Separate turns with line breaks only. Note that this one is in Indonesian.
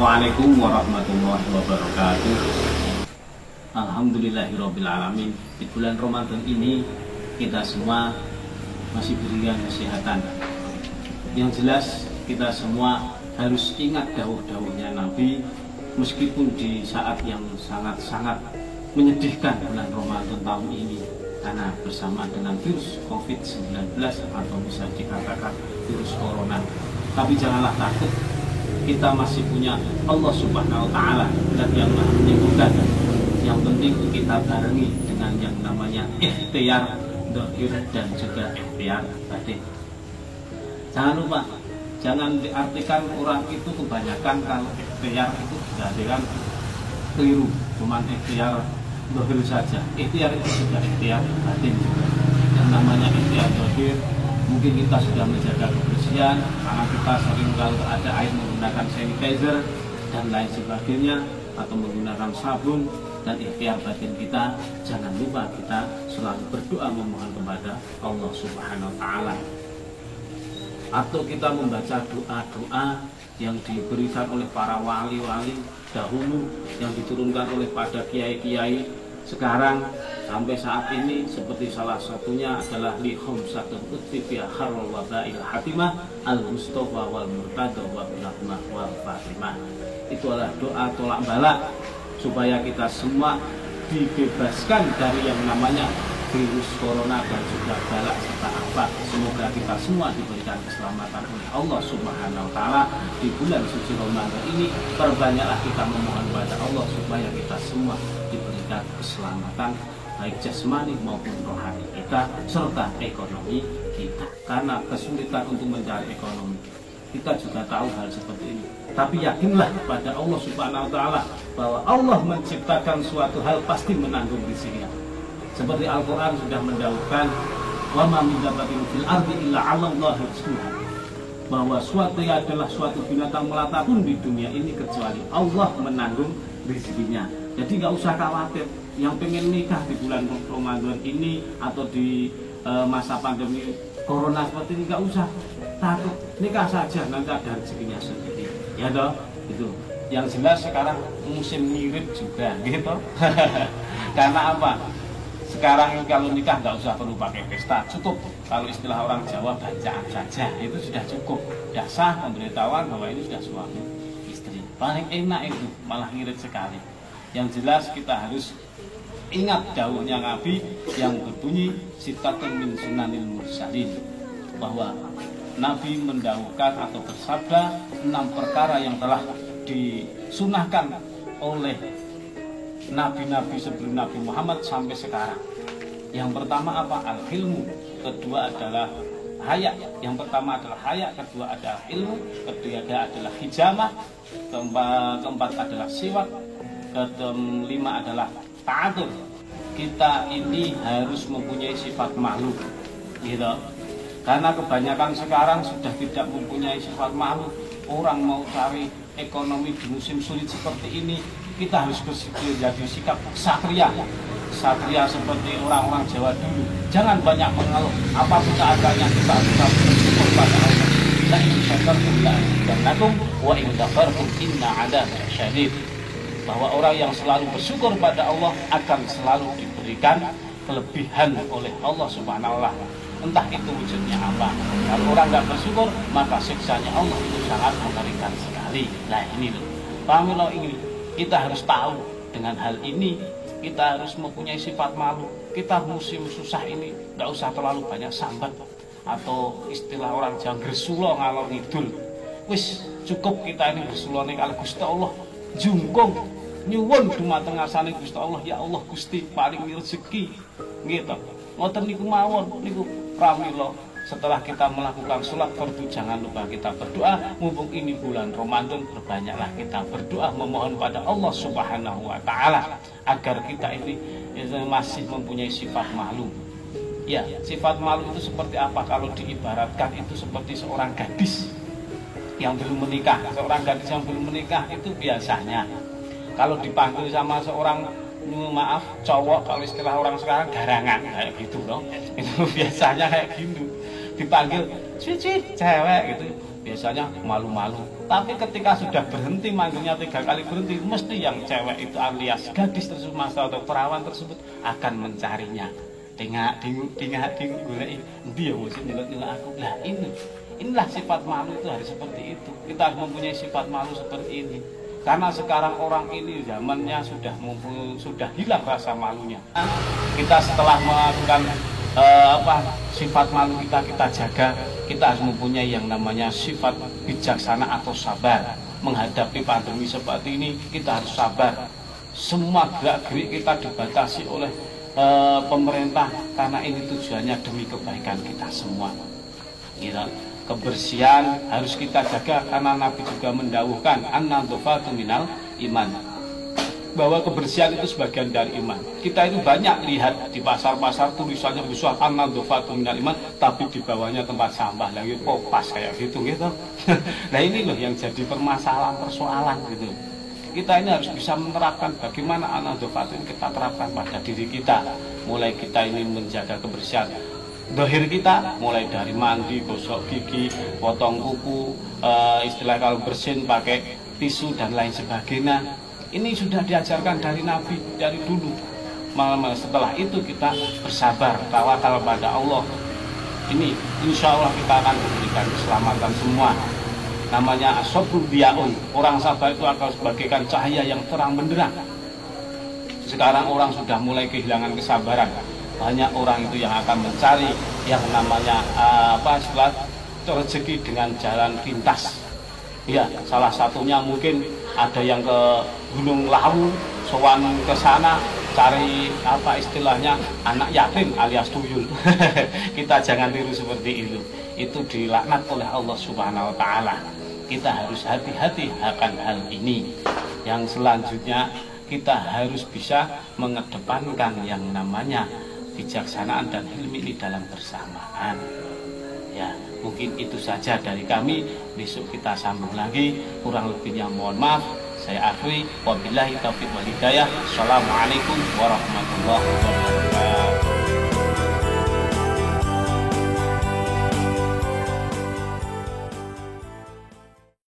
Assalamualaikum warahmatullahi wabarakatuh. Alhamdulillahirabbil alamin. Di bulan Ramadan ini kita semua masih diberikan kesehatan. Yang jelas kita semua harus ingat dawuh-dawuhnya Nabi, meskipun di saat yang sangat-sangat menyedihkan bulan Ramadan tahun ini, karena bersama dengan virus COVID-19 atau bisa dikatakan virus corona. Tapi janganlah takut, kita masih punya Allah Subhanahu wa Ta'ala dan yang Maha menyembuhkan. Yang penting kita barengi dengan yang namanya ikhtiar zahir dan juga ikhtiar batin. Jangan lupa, jangan diartikan orang itu kebanyakan kalau ikhtiar itu dijadikan keliru, cuman ikhtiar zahir saja. Ikhtiar itu juga ikhtiar batin juga. Yang namanya ikhtiar zahir, mungkin kita sudah menjaga kebersihan karena kita sering kalau ada air menggunakan sanitizer dan lain sebagainya, atau menggunakan sabun. Dan ikhtiar batin kita, jangan lupa kita selalu berdoa memohon kepada Allah Subhanahu wa Ta'ala, atau kita membaca doa-doa yang diberikan oleh para wali-wali dahulu, yang diturunkan oleh pada kiai-kiai sekarang sampai saat ini, seperti salah satunya adalah li khamsatul utfi fi harrul wabail hatimah al-mustafa wal murtada wa rahmah wal fatimah. Itu adalah doa tolak balak supaya kita semua dibebaskan dari yang namanya virus corona dan juga balak serta apa. Semoga kita semua diberikan keselamatan oleh Allah Subhanahu wa Ta'ala di bulan suci Ramadan ini. Perbanyaklah kita memohon kepada Allah supaya kita semua diberikan keselamatan baik jasmani maupun rohani kita serta ekonomi kita. Karena kesulitan untuk mencari ekonomi, kita juga tahu hal seperti ini. Tapi yakinlah kepada Allah Subhanahu wa Ta'ala bahwa Allah menciptakan suatu hal pasti menanggung risikonya. Seperti Al-Quran sudah mendahulukan, wa ma min dabbatin fil ardi illa 'ala Allahi rizquha, bahwa suatu adalah suatu binatang melata pun di dunia ini kecuali Allah menanggung rezekinya. Jadi nggak usah khawatir. Yang pengen nikah di bulan Ramadan ini atau di masa pandemi corona seperti ini, nggak usah takut, nikah saja, nanti ada rezekinya sendiri. Ya toh, itu. Yang jelas sekarang musim ngirit juga, gitu. Karena apa? Sekarang kalau nikah nggak usah perlu pakai pesta, cukup kalau istilah orang Jawa bacaan saja, itu sudah cukup. Sudah sah pemberitahuan bahwa ini sudah suami istri. Paling enak itu, malah ngirit sekali. Yang jelas kita harus ingat dawuhnya Nabi yang berbunyi sitatun min sunanil mursalin, bahwa Nabi mendahulukan atau bersabda 6 perkara yang telah disunahkan oleh nabi-nabi sebelum Nabi Muhammad sampai sekarang. Yang pertama apa? Al-ilmu. Kedua adalah haya. Yang pertama adalah haya, kedua adalah ilmu, ketiga adalah hijamah, keempat adalah siwak, kelima adalah ta'atur. Kita ini harus mempunyai sifat malu, gitu. Karena kebanyakan sekarang sudah tidak mempunyai sifat malu. Orang mau cari ekonomi di musim sulit seperti ini, kita harus menjadi sikap satria. Satria seperti orang-orang Jawa dulu. Jangan banyak mengeluh. Apapun keadaannya kita harus bersyukur pada Allah. La in syakartum la azidannakum wa in kafartum inna 'adzabi syadid. Bahwa orang yang selalu bersyukur pada Allah akan selalu diberikan kelebihan oleh Allah Subhanahu wa Ta'ala. Entah itu wujudnya apa. Kalau orang nggak bersyukur, maka siksanya Allah itu sangat mengerikan sekali. Nah ini loh, pahami loh ini. Kita harus tahu dengan hal ini. Kita harus mempunyai sifat malu. Kita musim susah ini nggak usah terlalu banyak sambat, atau istilah orang Jawa gresulo ngalor ngidul. Wis cukup kita ini bersulane kali Gusti Allah, jungkung nyuwun dumateng ngasane Gusti Allah, ya Allah Gusti paling rezeki, gitu. Ngoten niku mawon niku pramila. Setelah kita melakukan sholat fardu, jangan lupa kita berdoa. Mumpung ini bulan Ramadan, berbanyaklah kita berdoa memohon pada Allah Subhanahu wa Ta'ala agar kita ini masih mempunyai sifat malu. Ya, sifat malu itu seperti apa? Kalau diibaratkan itu seperti seorang gadis yang belum menikah. Seorang gadis yang belum menikah itu biasanya kalau dipanggil sama seorang, maaf, cowok, kalau istilah orang sekarang garangan kayak gitu loh. Itu biasanya kayak gitu. Dipanggil cuci cewek gitu,
biasanya malu-malu. Tapi ketika sudah berhenti manggilnya 3 kali berhenti, mesti yang cewek itu alias gadis tersebut atau perawan tersebut akan mencarinya. Tinggal golek dia mesti nyelot-nyelot aku. Lah inilah sifat malu itu harus seperti itu. Kita harus mempunyai sifat malu seperti ini. Karena sekarang orang ini zamannya sudah hilang rasa malunya. Kita setelah melakukan sifat malu kita jaga, kita harus mempunyai yang namanya sifat bijaksana atau sabar. Menghadapi pandemi seperti ini kita harus sabar. Semua gerak-gerik kita dibatasi oleh pemerintah karena ini tujuannya demi kebaikan kita semua. Kebersihan harus kita jaga karena Nabi juga mendawuhkan an-nadhafatu minal iman, bahwa kebersihan itu sebagian dari iman. Kita itu banyak lihat di pasar-pasar tulisannya besar an-nadhafatu minal iman, tapi di bawahnya tempat sampah lagi popas kayak gitu. Nah ini loh yang jadi persoalan gitu. Kita ini harus bisa menerapkan bagaimana an-nadhafatu ini kita terapkan pada diri kita. Mulai kita ini menjaga kebersihan dohir kita, mulai dari mandi, gosok gigi, potong kuku, istilah kalau bersin pakai tisu dan lain sebagainya. Ini sudah diajarkan dari Nabi dari dulu. Setelah itu kita bersabar, tawakal pada Allah. Ini insya Allah kita akan memberikan keselamatan semua. Namanya as-sabrul diyaun. Orang sabar itu akan sebagaikan cahaya yang terang benderang. Sekarang orang sudah mulai kehilangan kesabaran. Banyak orang itu yang akan mencari yang namanya rezeki dengan jalan pintas. Ya, salah satunya mungkin ada yang ke Gunung Lawu, sowan ke sana cari istilahnya anak yatim alias tuyul. Kita jangan tiru seperti itu. Itu dilaknat oleh Allah Subhanahu wa taala. Kita harus hati-hati akan hal ini. Yang selanjutnya kita harus bisa mengedepankan yang namanya bijaksanaan dan ilmu ini dalam bersamaan. Ya, mungkin itu saja dari kami. Besok kita sambung lagi. Kurang lebihnya mohon maaf. Saya akhiri. Wabillahi taufiq wal hidayah. Assalamualaikum warahmatullahi wabarakatuh.